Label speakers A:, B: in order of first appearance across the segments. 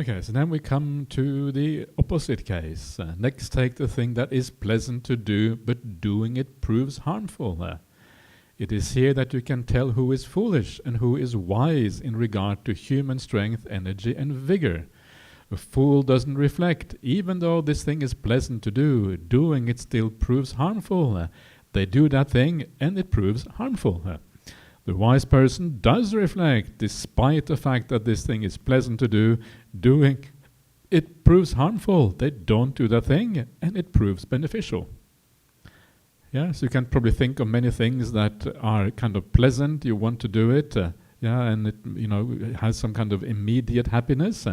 A: Okay, so then we come to the opposite case. Next, take the thing that is pleasant to do, but doing it proves harmful. It is here that you can tell who is foolish and who is wise in regard to human strength, energy, and vigor. A fool doesn't reflect. Even though this thing is pleasant to do, doing it still proves harmful. They do that thing and it proves harmful. The wise person does reflect, despite the fact that this thing is pleasant to do, doing it proves harmful. They don't do that thing and it proves beneficial. Yeah, so you can probably think of many things that are kind of pleasant, you want to do it, and it, it has some kind of immediate happiness,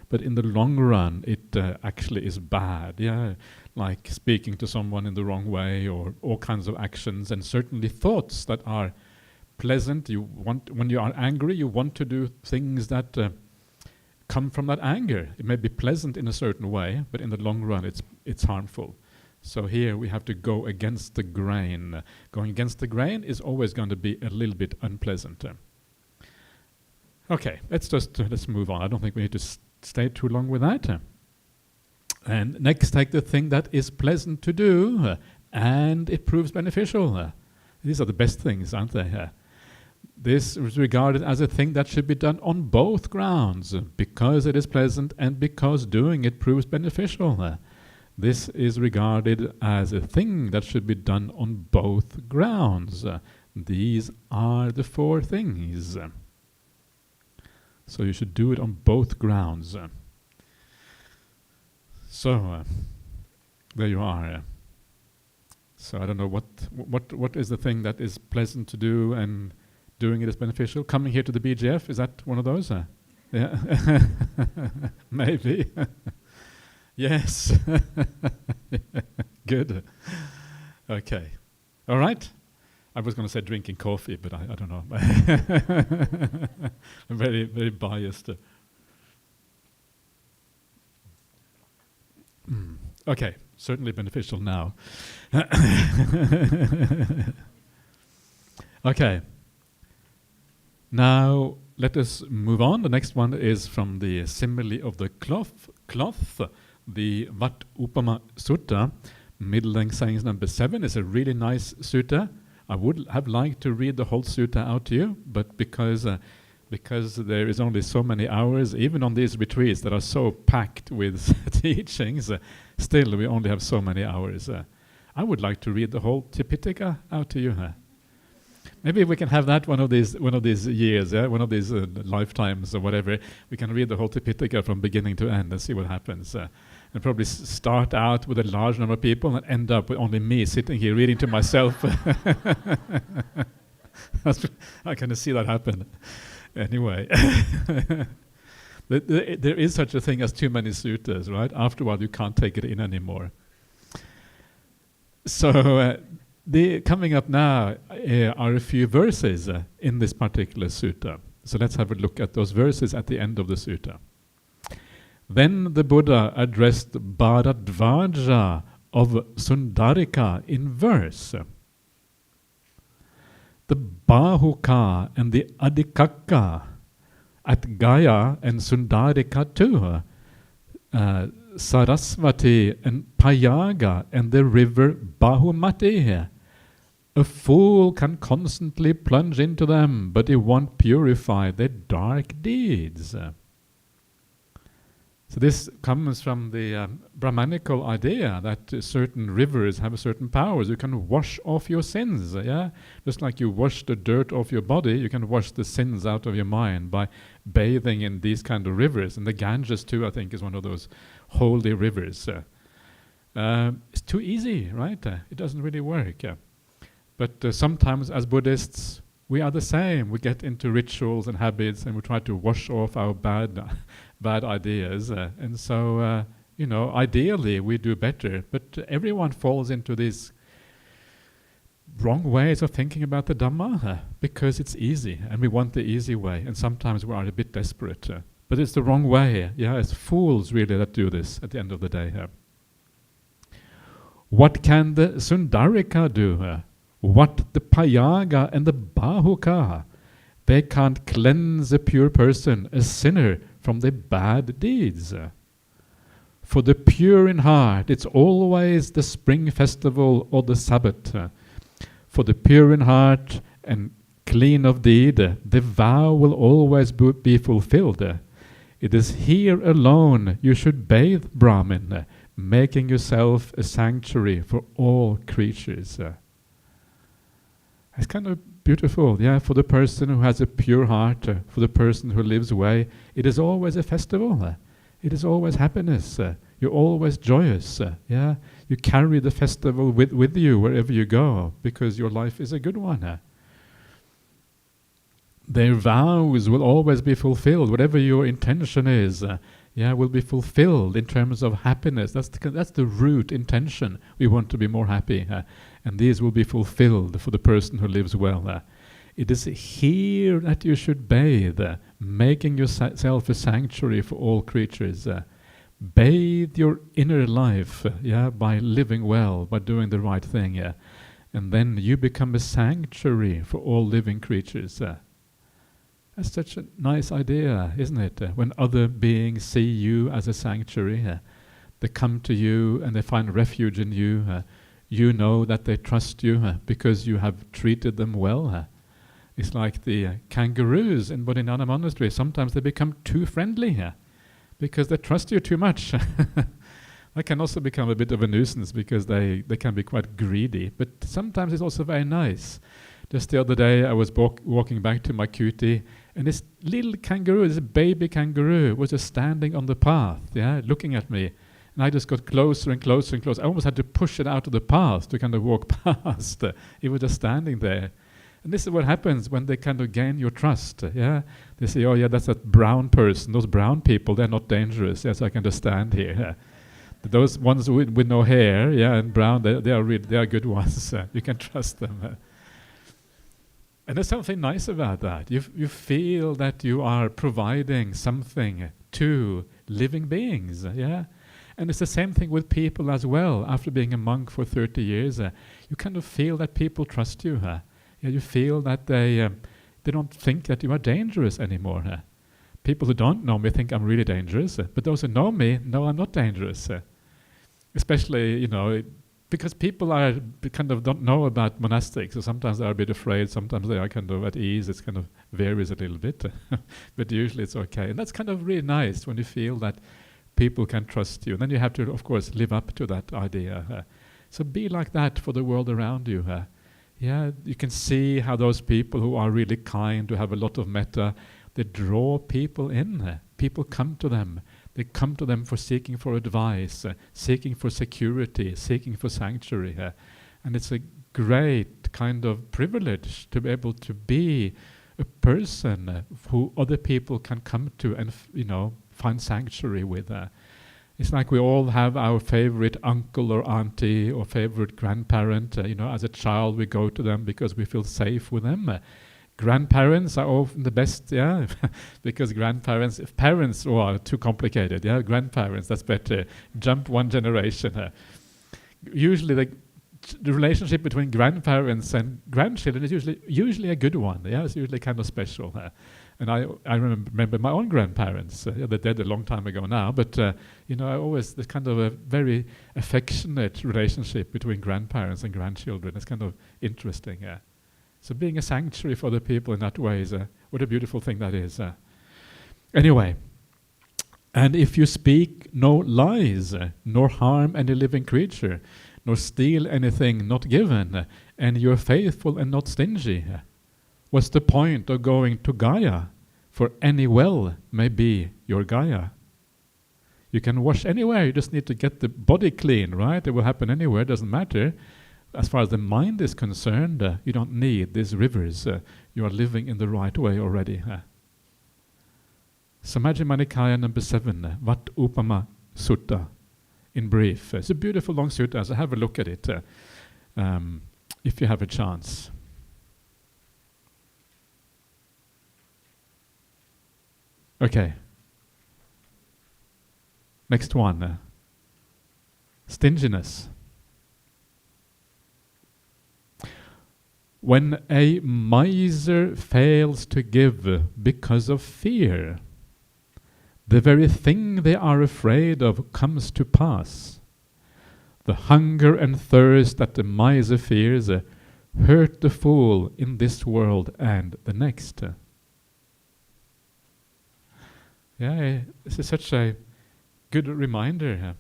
A: but in the long run it actually is bad, like speaking to someone in the wrong way, or all kinds of actions, and certainly thoughts that are pleasant. When you are angry, you want to do things that come from that anger. It may be pleasant in a certain way, but in the long run it's harmful. So here we have to go against the grain. Going against the grain is always going to be a little bit unpleasant. Okay, let's move on. I don't think we need to stay too long with that. And next, take the thing that is pleasant to do, and it proves beneficial. These are the best things, aren't they? This is regarded as a thing that should be done on both grounds, because it is pleasant and because doing it proves beneficial. This is regarded as a thing that should be done on both grounds. These are the four things. So you should do it on both grounds. So there you are. So I don't know what is the thing that is pleasant to do and doing it is beneficial. Coming here to the BGF, is that one of those? Yeah, maybe. Yes. Good. Okay. All right. I was going to say drinking coffee, but I don't know. I'm very, very biased. Okay. Certainly beneficial now. Okay. Now let us move on. The next one is from the simile of the cloth, the Vatthasutta, middle length sayings number 7. Is a really nice sutta. I would have liked to read the whole sutta out to you, but because there is only so many hours, even on these retreats that are so packed with teachings, still we only have so many hours. I would like to read the whole Tipitaka out to you. Maybe we can have that one of these years, one of these lifetimes or whatever. We can read the whole Tipitaka from beginning to end and see what happens. And probably start out with a large number of people and end up with only me sitting here reading to myself. I can see that happen. Anyway, there is such a thing as too many suttas, right? After a while, you can't take it in anymore. So coming up now are a few verses in this particular sutta. So let's have a look at those verses at the end of the sutta. Then the Buddha addressed Bharadvaja of Sundarika in verse. The Bahuka and the Adhikaka at Gaya and Sundarika too, Sarasvati and Payaga and the river Bahumati. A fool can constantly plunge into them, but it won't purify their dark deeds. So this comes from the Brahmanical idea that certain rivers have certain powers. You can wash off your sins, Just like you wash the dirt off your body, you can wash the sins out of your mind by bathing in these kind of rivers. And the Ganges too, I think, is one of those holy rivers. It's too easy, right? It doesn't really work. But sometimes as Buddhists, we are the same. We get into rituals and habits and we try to wash off our bad ideas. And so, ideally we do better. But everyone falls into these wrong ways of thinking about the Dhamma because it's easy and we want the easy way. And sometimes we are a bit desperate. But it's the wrong way. It's fools really that do this at the end of the day. What can the Sundarika do? What the Payaga and the Bahuka? They can't cleanse a pure person, a sinner, from the bad deeds. For the pure in heart, it's always the spring festival or the Sabbath. For the pure in heart and clean of deed, the vow will always be fulfilled. It is here alone you should bathe, Brahmin, making yourself a sanctuary for all creatures. It's kind of beautiful, yeah, for the person who has a pure heart, for the person who lives away. It is always a festival. It is always happiness. You're always joyous. Yeah, you carry the festival with you wherever you go because your life is a good one. Their vows will always be fulfilled. Whatever your intention is, will be fulfilled in terms of happiness. That's the root intention. We want to be more happy, and these will be fulfilled for the person who lives well. It is here that you should bathe, making yourself a sanctuary for all creatures. Bathe your inner life, by living well, by doing the right thing, and then you become a sanctuary for all living creatures. That's such a nice idea, isn't it? When other beings see you as a sanctuary, they come to you and they find refuge in you. You know that they trust you because you have treated them well. It's like the kangaroos in Bodhinyana Monastery. Sometimes they become too friendly because they trust you too much. They can also become a bit of a nuisance because they can be quite greedy. But sometimes it's also very nice. Just the other day I was walking back to my kuti, and this little kangaroo, this baby kangaroo, was just standing on the path, looking at me. And I just got closer and closer and closer. I almost had to push it out of the path to kind of walk past. It was just standing there. And this is what happens when they kind of gain your trust. They say, oh yeah, that's that brown person. Those brown people, they're not dangerous. Yes, I can just stand here. Those ones with no hair, and brown, they are good ones. You can trust them. And there's something nice about that. You feel that you are providing something to living beings, And it's the same thing with people as well. After being a monk for 30 years, you kind of feel that people trust you. You feel that they don't think that you are dangerous anymore. People who don't know me think I'm really dangerous, but those who know me know I'm not dangerous. Especially, because people are kind of don't know about monastics, so sometimes they're a bit afraid, sometimes they are kind of at ease. It kind of varies a little bit, but usually it's okay. And that's kind of really nice when you feel that people can trust you. And then you have to, of course, live up to that idea. So be like that for the world around you. You can see how those people who are really kind, who have a lot of metta, they draw people in. People come to them. They come to them for seeking for advice, seeking for security, seeking for sanctuary. And it's a great kind of privilege to be able to be a person who other people can come to and find sanctuary with. It's like we all have our favorite uncle or auntie or favorite grandparent. As a child we go to them because we feel safe with them. Grandparents are often the best, because if parents are too complicated, grandparents, that's better. Jump one generation. Usually the relationship between grandparents and grandchildren is usually a good one. It's usually kind of special. And I remember my own grandparents. They're dead a long time ago now, but there's kind of a very affectionate relationship between grandparents and grandchildren. It's kind of interesting. So being a sanctuary for the people in that way is what a beautiful thing that is. Anyway, and if you speak no lies, nor harm any living creature, nor steal anything not given, and you're faithful and not stingy, what's the point of going to Gaia? For any well may be your Gaia. You can wash anywhere, you just need to get the body clean, right? It will happen anywhere, doesn't matter. As far as the mind is concerned, you don't need these rivers. You are living in the right way already. So Majjhima Nikaya number 7, Vatthasutta, in brief. It's a beautiful long sutta, so have a look at it if you have a chance. Okay. Next one. Stinginess. When a miser fails to give because of fear, The very thing they are afraid of comes to pass. The hunger and thirst that the miser fears hurt the fool in this world and the next. Yeah, this is such a good reminder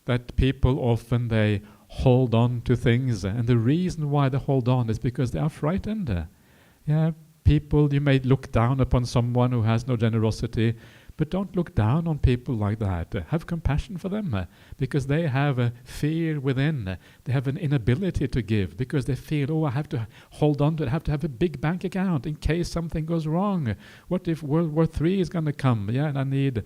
A: that people often they hold on to things, and the reason why they hold on is because they are frightened. People, you may look down upon someone who has no generosity, but don't look down on people like that. Have compassion for them, because they have a fear within. They have an inability to give, because they feel, oh, I have to hold on to it. I have to have a big bank account in case something goes wrong. What if World War III is going to come? And I need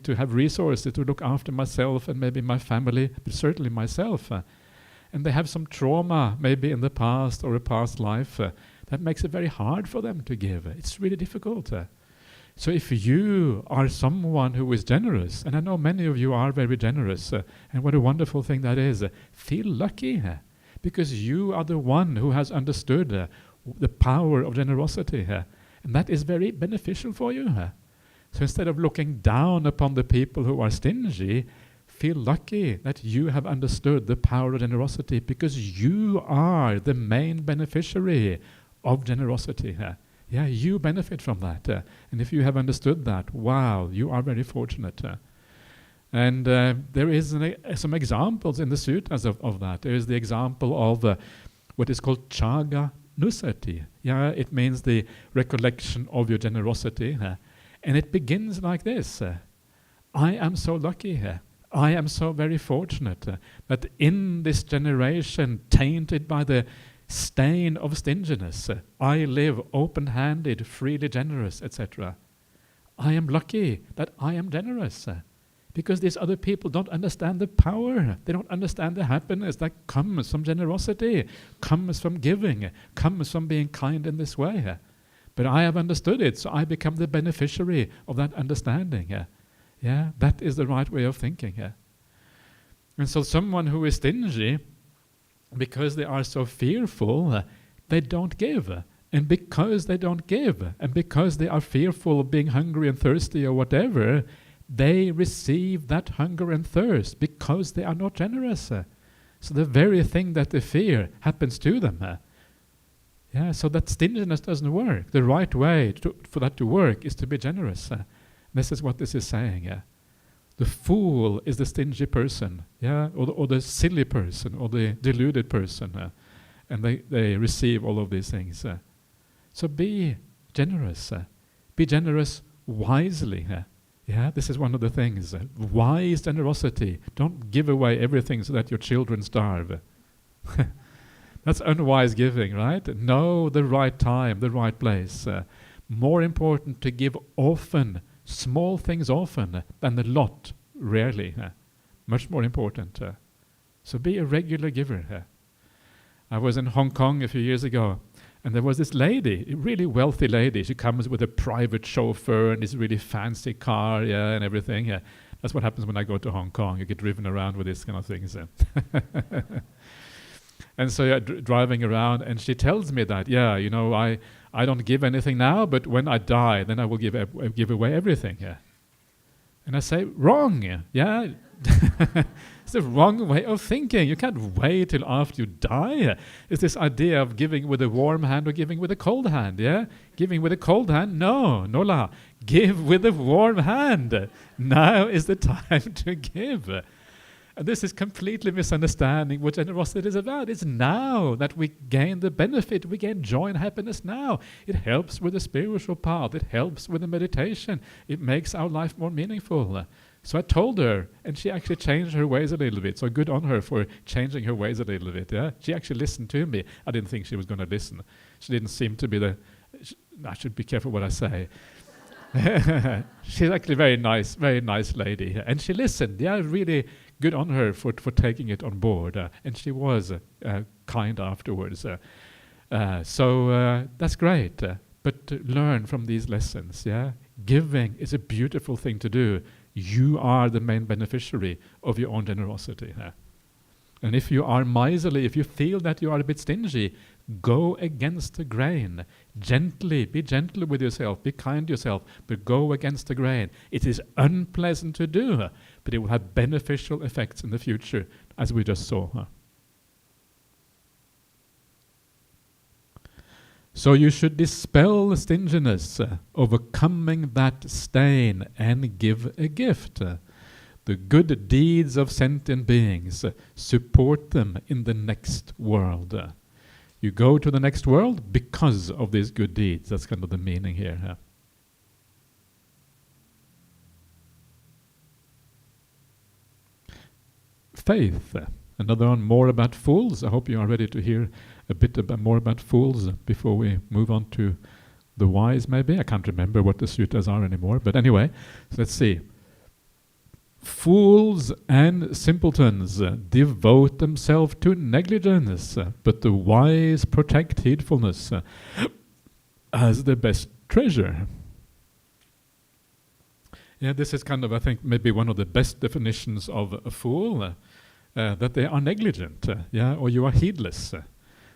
A: to have resources to look after myself and maybe my family, but certainly myself. And they have some trauma, maybe in the past or a past life, that makes it very hard for them to give. It's really difficult. So if you are someone who is generous, and I know many of you are very generous, and what a wonderful thing that is, feel lucky, because you are the one who has understood the power of generosity, and that is very beneficial for you. So instead of looking down upon the people who are stingy, feel lucky that you have understood the power of generosity, because you are the main beneficiary of generosity. You benefit from that. And if you have understood that, wow, you are very fortunate. And there is some examples in the suttas of that. There is the example of what is called Ṭhānasutta. It means the recollection of your generosity. And it begins like this. I am so lucky. I am so very fortunate that in this generation tainted by the stain of stinginess, I live open-handed, freely generous, etc. I am lucky that I am generous, because these other people don't understand the power. They don't understand the happiness that comes from generosity, comes from giving, comes from being kind in this way. But I have understood it, so I become the beneficiary of that understanding. That is the right way of thinking. And so someone who is stingy, because they are so fearful, they don't give. And because they don't give, and because they are fearful of being hungry and thirsty or whatever, they receive that hunger and thirst because they are not generous. So the very thing that they fear happens to them. So that stinginess doesn't work. The right way for that to work is to be generous. This is what this is saying. The fool is the stingy person, or the silly person, or the deluded person, and they receive all of these things. So be generous. Be generous wisely. This is one of the things. Wise generosity. Don't give away everything so that your children starve. That's unwise giving, right? Know the right time, the right place. More important to give often, small things often, than a lot rarely. Much more important. So be a regular giver. I was in Hong Kong a few years ago, and there was this lady, a really wealthy lady. She comes with a private chauffeur and this really fancy car, and everything. That's what happens when I go to Hong Kong. You get driven around with these kind of things. And so driving around, and she tells me that, I don't give anything now, but when I die, then I will give away everything. And I say, wrong. It's the wrong way of thinking. You can't wait till after you die. It's this idea of giving with a warm hand or giving with a cold hand. Giving with a cold hand, no, la. Give with a warm hand. Now is the time to give. And this is completely misunderstanding what generosity is about. It's now that we gain the benefit, we gain joy and happiness now. It helps with the spiritual path, it helps with the meditation, it makes our life more meaningful. So I told her, and she actually changed her ways a little bit. So good on her for changing her ways a little bit. She actually listened to me. I didn't think she was going to listen. She didn't seem to be I should be careful what I say. She's actually a very nice lady. And she listened. Really good on her for taking it on board. And she was kind afterwards. So that's great. But learn from these lessons. Giving is a beautiful thing to do. You are the main beneficiary of your own generosity. And if you are miserly, if you feel that you are a bit stingy, go against the grain. Gently, be gentle with yourself, be kind to yourself, but go against the grain. It is unpleasant to do, but it will have beneficial effects in the future, as we just saw. So you should dispel stinginess, overcoming that stain, and give a gift. The good deeds of sentient beings, support them in the next world. You go to the next world because of these good deeds. That's kind of the meaning here. Faith. Another one more about fools. I hope you are ready to hear a bit more about fools before we move on to the wise, maybe. I can't remember what the suttas are anymore. But anyway, so let's see. Fools and simpletons devote themselves to negligence, but the wise protect heedfulness as the best treasure. Yeah, this is kind of, I think, maybe one of the best definitions of a fool, that they are negligent, or you are heedless.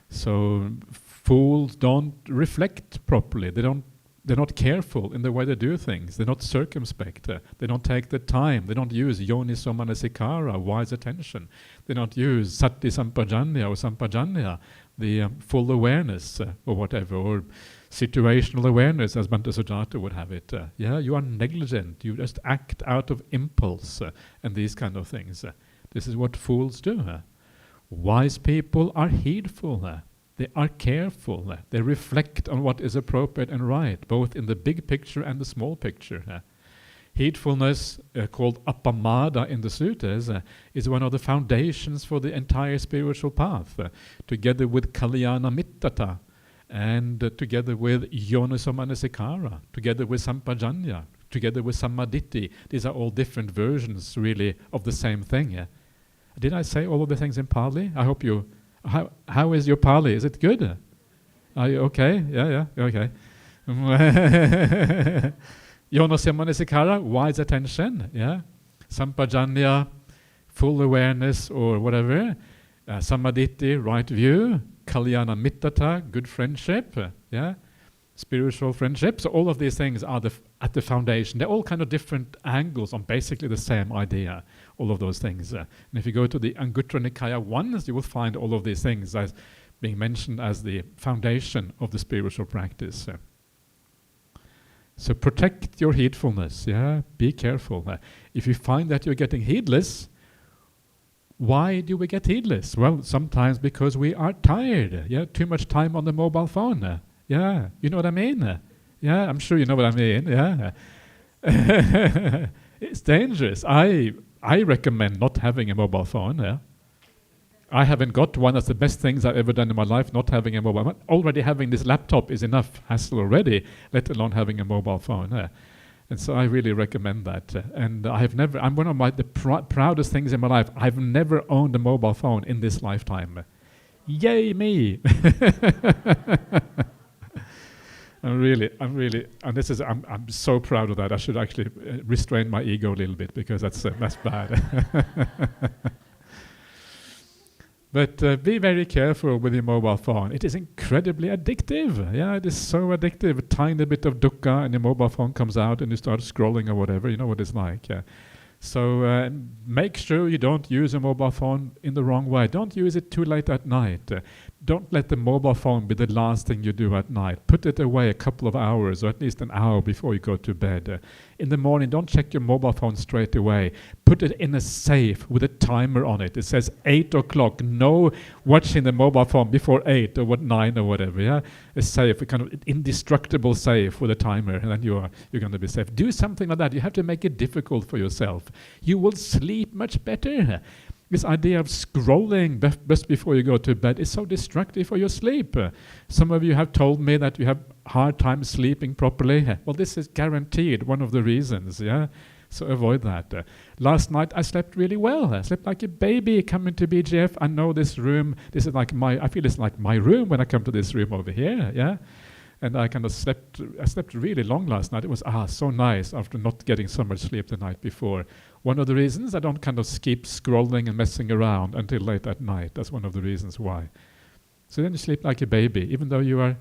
A: So fools don't reflect properly. They're not careful in the way they do things. They're not circumspect. They don't take the time. They don't use yoniso manasikara, wise attention. They don't use sati sampajanya or sampajanya, the full awareness or whatever, or situational awareness, as Bhante Sujata would have it. You are negligent. You just act out of impulse and these kind of things. This is what fools do. Wise people are heedful. They are careful. They reflect on what is appropriate and right, both in the big picture and the small picture. Heedfulness, called appamada in the suttas, is one of the foundations for the entire spiritual path, together with kalyana mittata, and together with yoniso manasikara, together with sampajanya, together with sammaditthi. These are all different versions, really, of the same thing. Did I say all of the things in Pali? I hope you... How is your Pali? Is it good? Are you okay? Yeah, okay. Yoniso manasikara, wise attention, Sampajanya, full awareness or whatever. Sammaditthi, right view. Kalyana mittata, good friendship, spiritual friendship. So all of these things are at the foundation. They're all kind of different angles on basically the same idea, all of those things. And if you go to the Anguttara Nikaya 1s, you will find all of these things as being mentioned as the foundation of the spiritual practice. So protect your heedfulness, be careful. If you find that you're getting heedless, why do we get heedless? Well, sometimes because we are tired, too much time on the mobile phone. You know what I mean? I'm sure you know what I mean. It's dangerous. I recommend not having a mobile phone. I haven't got one. That's the best things I've ever done in my life, not having a mobile phone. Already having this laptop is enough hassle already, let alone having a mobile phone. And so I really recommend that. And I'm one of the proudest things in my life. I've never owned a mobile phone in this lifetime. Yay me! I'm so proud of that. I should actually restrain my ego a little bit because that's bad. But be very careful with your mobile phone. It is incredibly addictive. It is so addictive. A tiny bit of dukkha and your mobile phone comes out and you start scrolling or whatever. You know what it's like. So make sure you don't use a mobile phone in the wrong way. Don't use it too late at night. Don't let the mobile phone be the last thing you do at night. Put it away a couple of hours or at least an hour before you go to bed. In the morning, don't check your mobile phone straight away. Put it in a safe with a timer on it. It says 8 o'clock. No watching the mobile phone before 8 or 9 or whatever. A safe, a kind of indestructible safe with a timer, and then you're going to be safe. Do something like that. You have to make it difficult for yourself. You will sleep much better. This idea of scrolling just before you go to bed is so destructive for your sleep. Some of you have told me that you have hard time sleeping properly. Well, this is guaranteed one of the reasons, So avoid that. Last night I slept really well. I slept like a baby coming to BGF. I know this room, I feel it's like my room when I come to this room over here, And I kind of slept really long last night. It was so nice after not getting so much sleep the night before. One of the reasons I don't kind of keep scrolling and messing around until late at night. That's one of the reasons why. So then you sleep like a baby, even though you are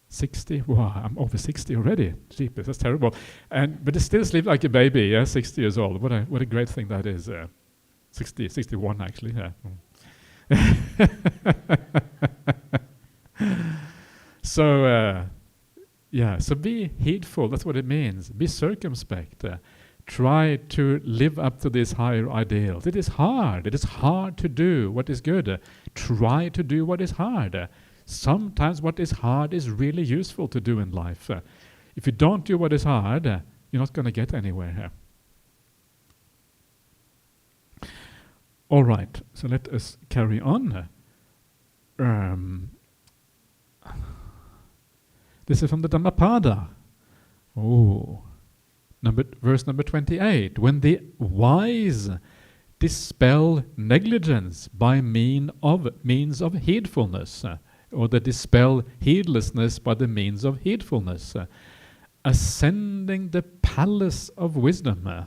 A: 60. Wow, I'm over 60 already. Jeepers, that's terrible. But you still sleep like a baby, yeah, 60 years old. What a great thing that is. 61 actually, yeah. So be heedful, that's what it means. Be circumspect. Try to live up to these higher ideals. It is hard to do what is good. Try to do what is hard. Sometimes what is hard is really useful to do in life. If you don't do what is hard, you're not going to get anywhere. All right, so let us carry on. This is from the Dhammapada. Verse number 28. When the wise dispel negligence by means of heedfulness, or they dispel heedlessness by the means of heedfulness, ascending the palace of wisdom,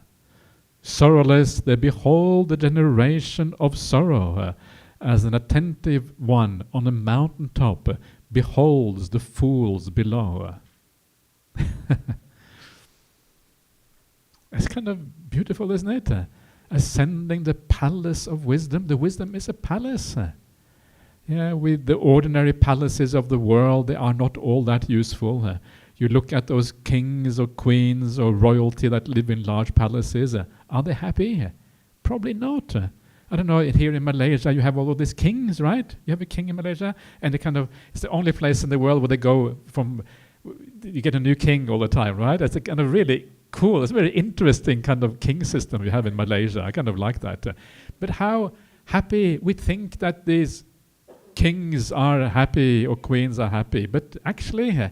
A: sorrowless they behold the generation of sorrow, as an attentive one on a mountain top beholds the fools below. It's kind of beautiful, isn't it? Ascending the palace of wisdom. The wisdom is a palace. With the ordinary palaces of the world, they are not all that useful. You look at those kings or queens or royalty that live in large palaces. Are they happy? Probably not. I don't know, here in Malaysia you have all of these kings, right? You have a king in Malaysia, and it's the only place in the world where they go from, you get a new king all the time, right? It's a kind of really cool, it's a very interesting kind of king system you have in Malaysia. I kind of like that. But how happy we think that these kings are happy or queens are happy, but actually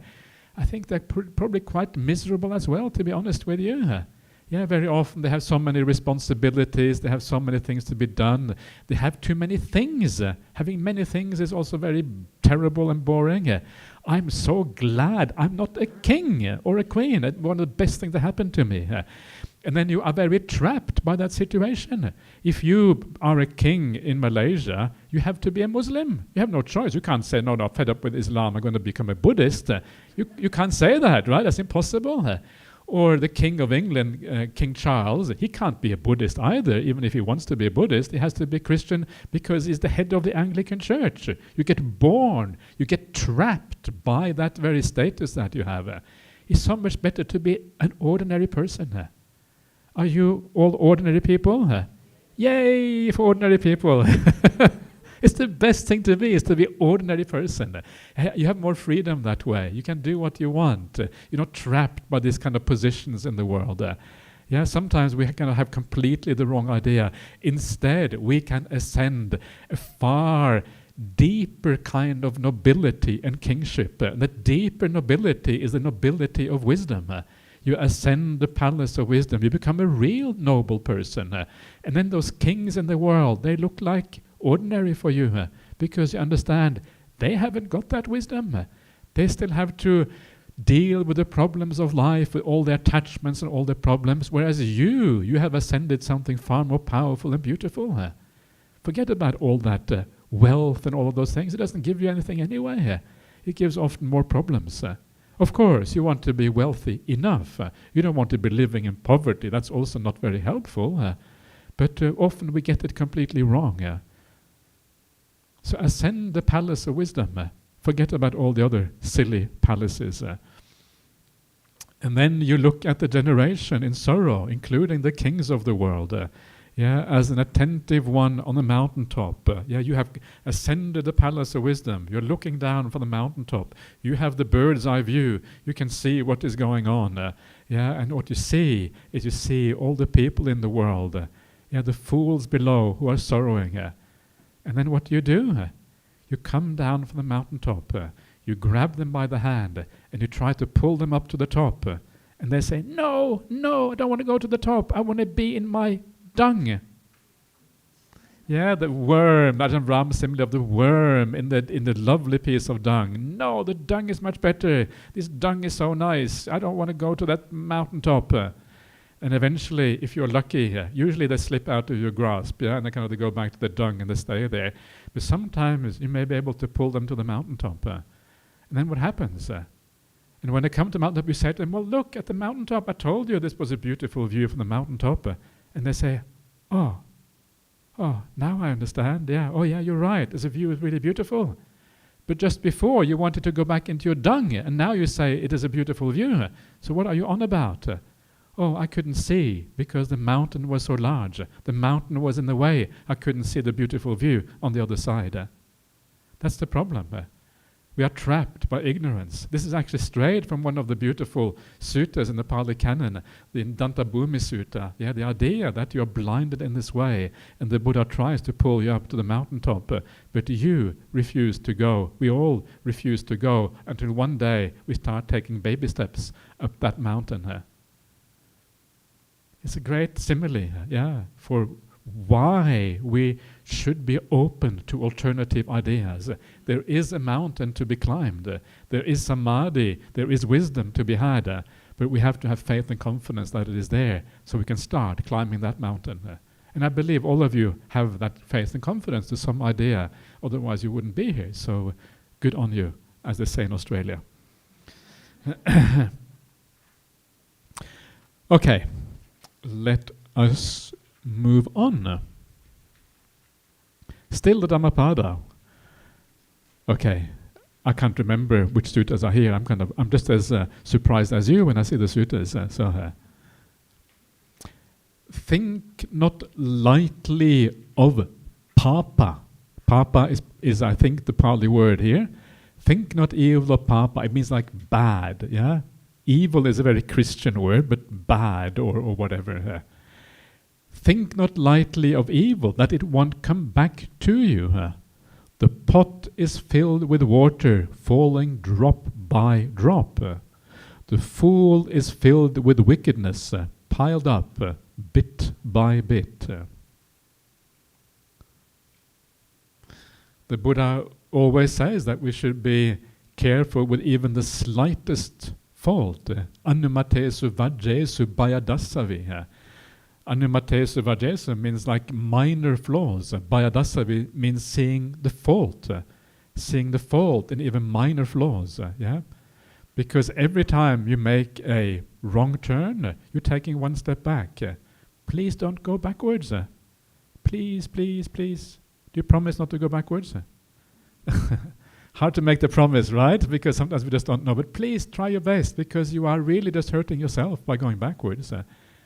A: I think they're probably quite miserable as well, to be honest with you. Very often they have so many responsibilities, they have so many things to be done, they have too many things. Having many things is also very terrible and boring. I'm so glad I'm not a king or a queen. It's one of the best things that happened to me. And then you are very trapped by that situation. If you are a king in Malaysia, you have to be a Muslim. You have no choice. You can't say, no, fed up with Islam, I'm going to become a Buddhist. You can't say that, right? That's impossible. Or the King of England, King Charles, he can't be a Buddhist either. Even if he wants to be a Buddhist, he has to be Christian because he's the head of the Anglican Church. You get born, you get trapped by that very status that you have. It's so much better to be an ordinary person. Are you all ordinary people? Yay for ordinary people! It's the best thing to be, is to be an ordinary person. You have more freedom that way. You can do what you want. You're not trapped by these kind of positions in the world. Sometimes we kind of have completely the wrong idea. Instead, we can ascend a far deeper kind of nobility and kingship. The deeper nobility is the nobility of wisdom. You ascend the palace of wisdom. You become a real noble person. And then those kings in the world, they look like ordinary for you, because you understand they haven't got that wisdom. They still have to deal with the problems of life, with all the attachments and all the problems, whereas you have ascended something far more powerful and beautiful. Forget about all that wealth and all of those things. It doesn't give you anything anyway. It gives often more problems. Of course, you want to be wealthy enough. You don't want to be living in poverty. That's also not very helpful. But often we get it completely wrong. So ascend the palace of wisdom. Forget about all the other silly palaces. And then you look at the generation in sorrow, including the kings of the world. As an attentive one on the mountaintop. You have ascended the palace of wisdom. You're looking down from the mountaintop. You have the bird's eye view. You can see what is going on. And what you see is you see all the people in the world. The fools below who are sorrowing. And then what do? You come down from the mountaintop, you grab them by the hand, and you try to pull them up to the top. And they say, no, I don't want to go to the top. I want to be in my dung. Yeah, the worm, Ajahn Brahm's simile of the worm in the lovely piece of dung. No, the dung is much better. This dung is so nice. I don't want to go to that mountaintop. And eventually, if you're lucky, usually they slip out of your grasp, yeah, and they go back to the dung and they stay there. But sometimes you may be able to pull them to the mountaintop. And then what happens? And when they come to the mountaintop, you say to them, well, look at the mountaintop. I told you this was a beautiful view from the mountaintop. And they say, oh, now I understand. Yeah, oh yeah, you're right. This view is really beautiful. But just before, you wanted to go back into your dung, and now you say it is a beautiful view. So what are you on about? Oh, I couldn't see because the mountain was so large. The mountain was in the way. I couldn't see the beautiful view on the other side. That's the problem. We are trapped by ignorance. This is actually straight from one of the beautiful suttas in the Pali Canon, the Sutta. Yeah, the idea that you are blinded in this way, and the Buddha tries to pull you up to the mountaintop, but you refuse to go. We all refuse to go until one day we start taking baby steps up that mountain. It's a great simile, for why we should be open to alternative ideas. There is a mountain to be climbed. There is samadhi. There is wisdom to be had. But we have to have faith and confidence that it is there so we can start climbing that mountain. And I believe all of you have that faith and confidence to some idea. Otherwise you wouldn't be here. So good on you, as they say in Australia. Okay, let us move on. Still the Dhammapada. Okay, I can't remember which suttas are here. I'm just as surprised as you when I see the suttas. Think not lightly of papa. Papa is I think the Pali word here. Think not evil of papa. It means like bad. Yeah, evil is a very Christian word, but bad or whatever. Think not lightly of evil, that it won't come back to you. The pot is filled with water, falling drop by drop. The fool is filled with wickedness, piled up bit by bit. The Buddha always says that we should be careful with even the slightest fault. Anumatesu vajjesu bayadasavi. Anumatesu vajjesu means like minor flaws. Bayadasavi means seeing the fault in even minor flaws. Because every time you make a wrong turn, you're taking one step back. Please don't go backwards. Please, please, please. Do you promise not to go backwards? Hard to make the promise, right? Because sometimes we just don't know. But please try your best, because you are really just hurting yourself by going backwards.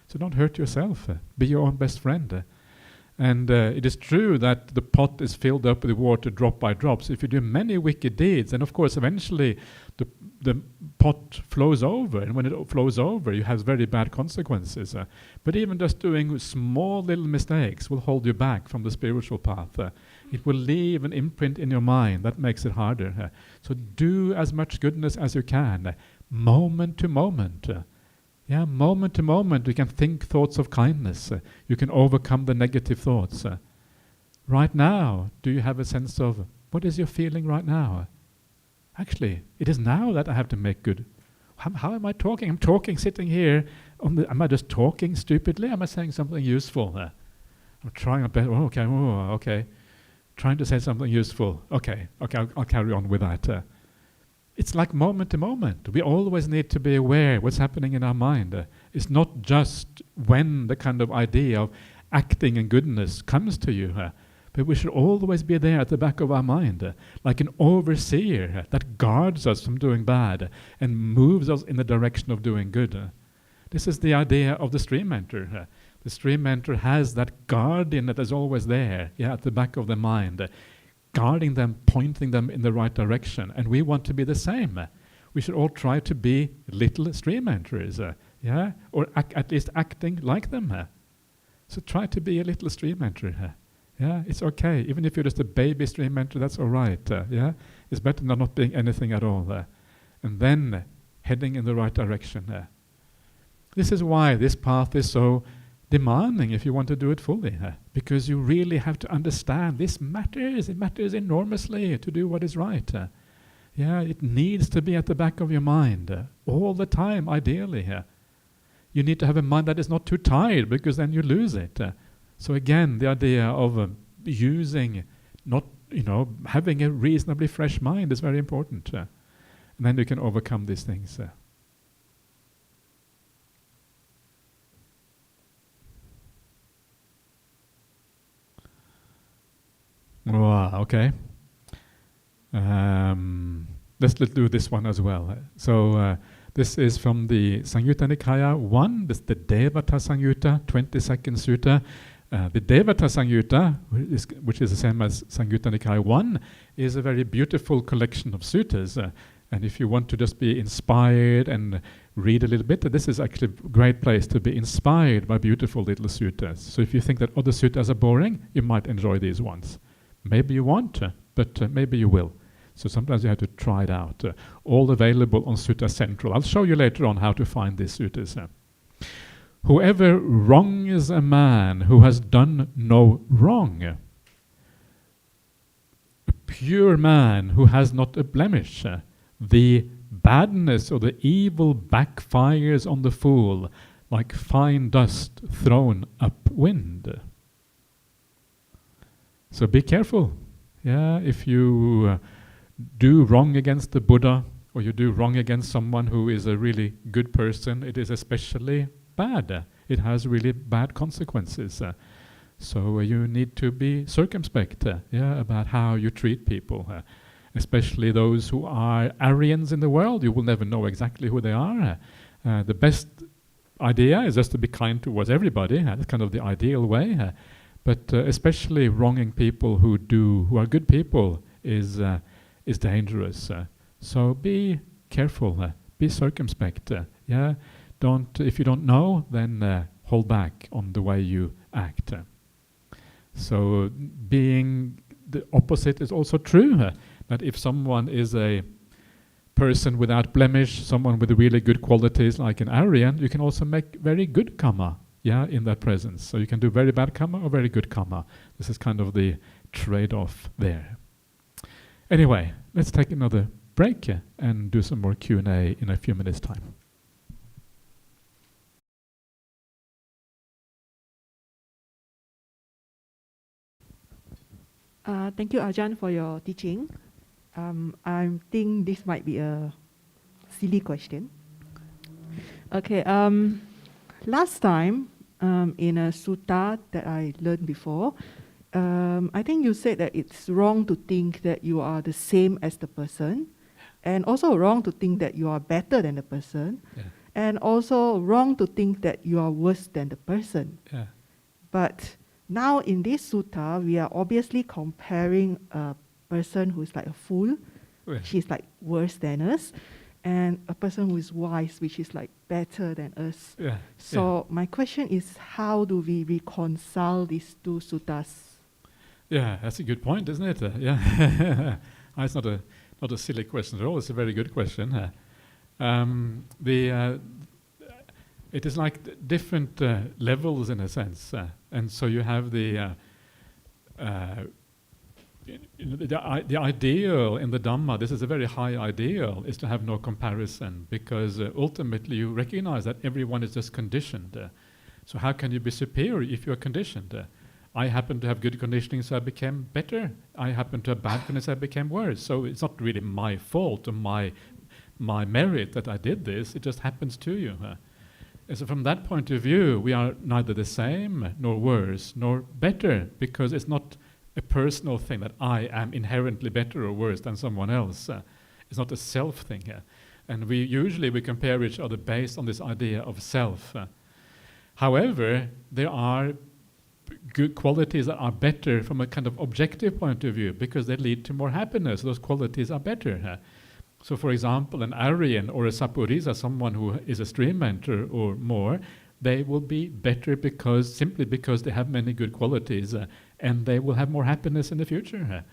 A: So don't hurt yourself. Be your own best friend. And it is true that the pot is filled up with water drop by drop. So if you do many wicked deeds, and of course eventually the pot flows over, and when it flows over you have very bad consequences. But even just doing small little mistakes will hold you back from the spiritual path. It will leave an imprint in your mind that makes it harder. So do as much goodness as you can, moment to moment. Moment to moment you can think thoughts of kindness. You can overcome the negative thoughts. Right now, do you have a sense of, what is your feeling right now? Actually, it is now that I have to make good. How am I talking? I'm talking sitting here. Am I just talking stupidly? Am I saying something useful? I'm trying my best. Okay. Trying to say something useful. Okay, I'll carry on with that. It's like moment to moment. We always need to be aware what's happening in our mind. It's not just when the kind of idea of acting and goodness comes to you, but we should always be there at the back of our mind, like an overseer that guards us from doing bad and moves us in the direction of doing good. This is the idea of the stream mentor. The stream mentor has that guardian that is always there, at the back of the mind, guarding them, pointing them in the right direction. And we want to be the same. We should all try to be little stream mentors, or at least acting like them. So try to be a little stream mentor. It's okay. Even if you're just a baby stream mentor, that's all right. It's better than not being anything at all. And then heading in the right direction. This is why this path is so demanding if you want to do it fully, because you really have to understand this matters. It matters enormously to do what is right. It needs to be at the back of your mind all the time, ideally. You need to have a mind that is not too tired, because then you lose it. So again, the idea of using, not having a reasonably fresh mind is very important. And then you can overcome these things. Wow, okay. Let's do this one as well. So this is from the Samyutta Nikaya 1, this is the Devata Samyutta, 22nd Sutta. The Devata Samyutta, which is the same as Samyutta Nikaya 1, is a very beautiful collection of suttas. And if you want to just be inspired and read a little bit, this is actually a great place to be inspired by beautiful little suttas. So if you think that other suttas are boring, you might enjoy these ones. Maybe you won't, but maybe you will. So sometimes you have to try it out. All available on Sutta Central. I'll show you later on how to find these suttas. Whoever wrongs a man who has done no wrong, a pure man who has not a blemish, the badness or the evil backfires on the fool like fine dust thrown upwind. So be careful. If you do wrong against the Buddha, or you do wrong against someone who is a really good person, it is especially bad. It has really bad consequences. So you need to be circumspect about how you treat people, especially those who are Aryans in the world. You will never know exactly who they are. The best idea is just to be kind towards everybody. That's kind of the ideal way. But especially wronging people who are good people is dangerous. So be careful. Be circumspect. If you don't know, then hold back on the way you act. So being the opposite is also true. That if someone is a person without blemish, someone with really good qualities like an Aryan, you can also make very good karma. In that presence. So you can do very bad karma or very good karma. This is kind of the trade-off there. Anyway, let's take another break and do some more Q&A in a few minutes' time.
B: Thank you, Ajahn, for your teaching. I think this might be a silly question. Okay, last time, in a sutta that I learned before, I think you said that it's wrong to think that you are the same as the person, and also wrong to think that you are better than the person, and also wrong to think that you are worse than the person. But now in this sutta, we are obviously comparing a person who is like a fool, she's like worse than us, and a person who is wise, which is like better than us. So my question is, how do we reconcile these two suttas?
A: That's a good point, isn't it? It's not a silly question at all. It's a very good question. It is like different levels in a sense, and so you have the ideal in the Dhamma. This is a very high ideal, is to have no comparison, because ultimately you recognize that everyone is just conditioned. So how can you be superior if you are conditioned? I happen to have good conditioning, so I became better. I happen to have bad conditioning, so I became worse. So it's not really my fault or my merit that I did this. It just happens to you. And so from that point of view, we are neither the same, nor worse, nor better, because it's not a personal thing that I am inherently better or worse than someone else. It's not a self thing here. And we usually compare each other based on this idea of self. However, there are good qualities that are better from a kind of objective point of view, because they lead to more happiness. Those qualities are better. So for example, an Aryan or a Sapurisa, someone who is a stream mentor or more, they will be better simply because they have many good qualities, and they will have more happiness in the future.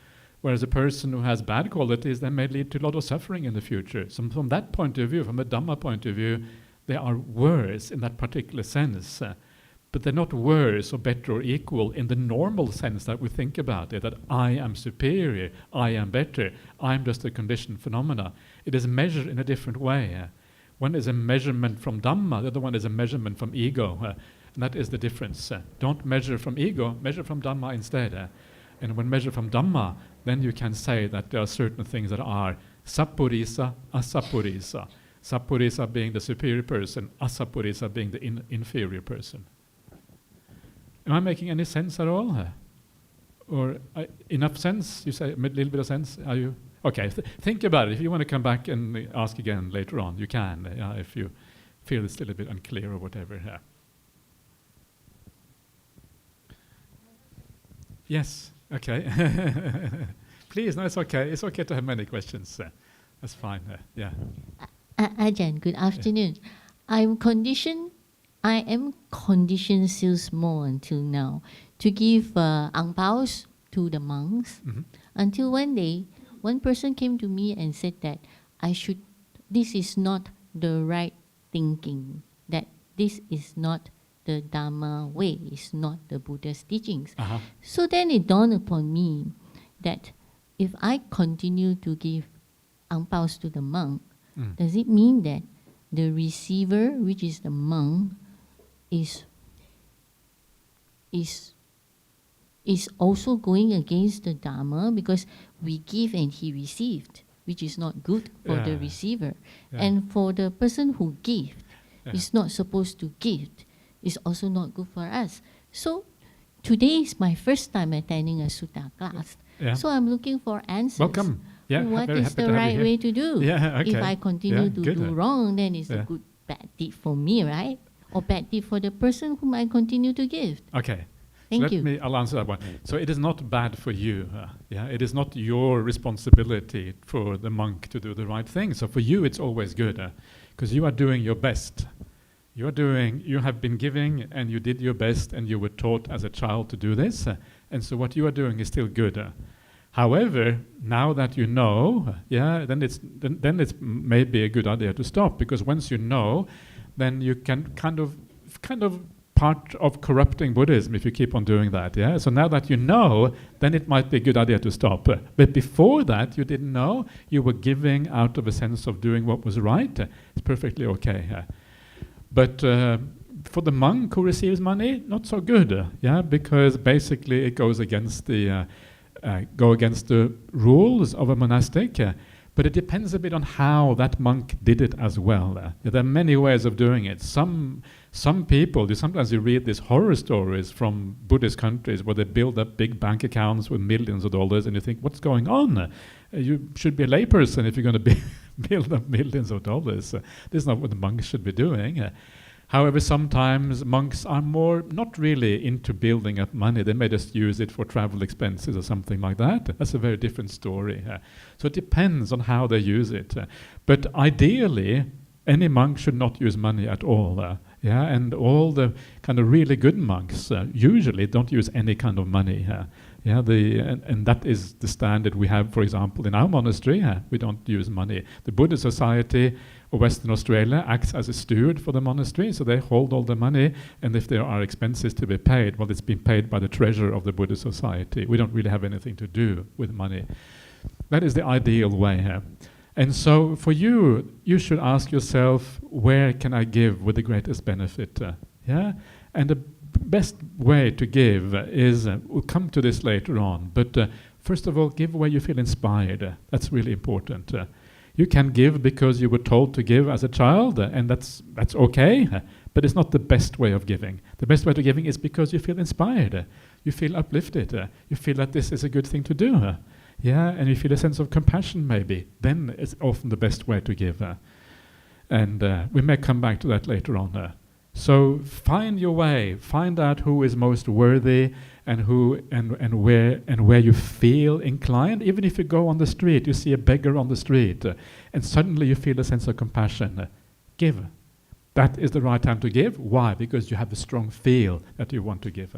A: Whereas a person who has bad qualities, they may lead to a lot of suffering in the future. So from that point of view, from a Dhamma point of view, they are worse in that particular sense. but they're not worse or better or equal in the normal sense that we think about it, that I am superior, I am better, I'm just a conditioned phenomena. It is measured in a different way. One is a measurement from Dhamma, the other one is a measurement from ego. And that is the difference. Don't measure from ego, measure from Dhamma instead. And when measured from Dhamma, then you can say that there are certain things that are Sappurisa, Asapurisa. Sappurisa being the superior person, Asapurisa being the inferior person. Am I making any sense at all? Or enough sense? You say a little bit of sense? Are you? Okay, think about it. If you want to come back and ask again later on, you can, if you feel it's still a bit unclear or whatever. Yes, okay. Please, no, it's okay. It's okay to have many questions. That's fine. Yeah.
C: Ajahn, good afternoon. I am conditioned since small until now to give ang paos to the monks. Until one day, one person came to me and said that this is not the right thinking, that this is not the Dharma way, it's not the Buddha's teachings. So then it dawned upon me that if I continue to give ang paos to the monk, does it mean that the receiver, which is the monk, is also going against the Dharma, because we give and he received, which is not good for the receiver. And for the person who gives, is not supposed to give, is also not good for us. So today is my first time attending a sutta class. So I'm looking for answers.
A: Welcome.
C: What is the right way to do? If I continue to do wrong, then it's a good bad deed for me, right? Or bad deed for the person whom I continue to give.
A: Okay.
C: Thank you.
A: I'll answer that one. So it is not bad for you. It is not your responsibility for the monk to do the right thing. So for you, it's always good, because you are doing your best. You have been giving, and you did your best, and you were taught as a child to do this. And so what you are doing is still good. However, now that you know, then it's maybe a good idea to stop, because once you know, then you can kind of part of corrupting Buddhism if you keep on doing that. So now that you know, then it might be a good idea to stop. But before that, you didn't know. You were giving out of a sense of doing what was right. It's perfectly okay. But for the monk who receives money, not so good. Because basically it goes against the rules of a monastic. But it depends a bit on how that monk did it as well. There are many ways of doing it. Some people, sometimes you read these horror stories from Buddhist countries where they build up big bank accounts with millions of dollars, and you think, what's going on? You should be a layperson if you're going to build up millions of dollars. This is not what the monks should be doing. However, sometimes monks are not really into building up money. They may just use it for travel expenses or something like that. That's a very different story. So it depends on how they use it. But ideally, any monk should not use money at all. And all the kind of really good monks usually don't use any kind of money. And that is the standard we have, for example, in our monastery. We don't use money. The Buddhist Society of Western Australia acts as a steward for the monastery, so they hold all the money, and if there are expenses to be paid, well, it's been paid by the treasurer of the Buddhist Society. We don't really have anything to do with money. That is the ideal way. And so for you should ask yourself, where can I give with the greatest benefit? And the best way to give is, we'll come to this later on, but first of all, give where you feel inspired. That's really important. You can give because you were told to give as a child, and that's okay, but it's not the best way of giving. The best way of giving is because you feel inspired, you feel uplifted, you feel that this is a good thing to do, and you feel a sense of compassion maybe. Then it's often the best way to give. And we may come back to that later on. So find your way, find out who is most worthy and who and where you feel inclined. Even if you go on the street, you see a beggar on the street, and suddenly you feel a sense of compassion. Give. That is the right time to give. Why? Because you have a strong feel that you want to give.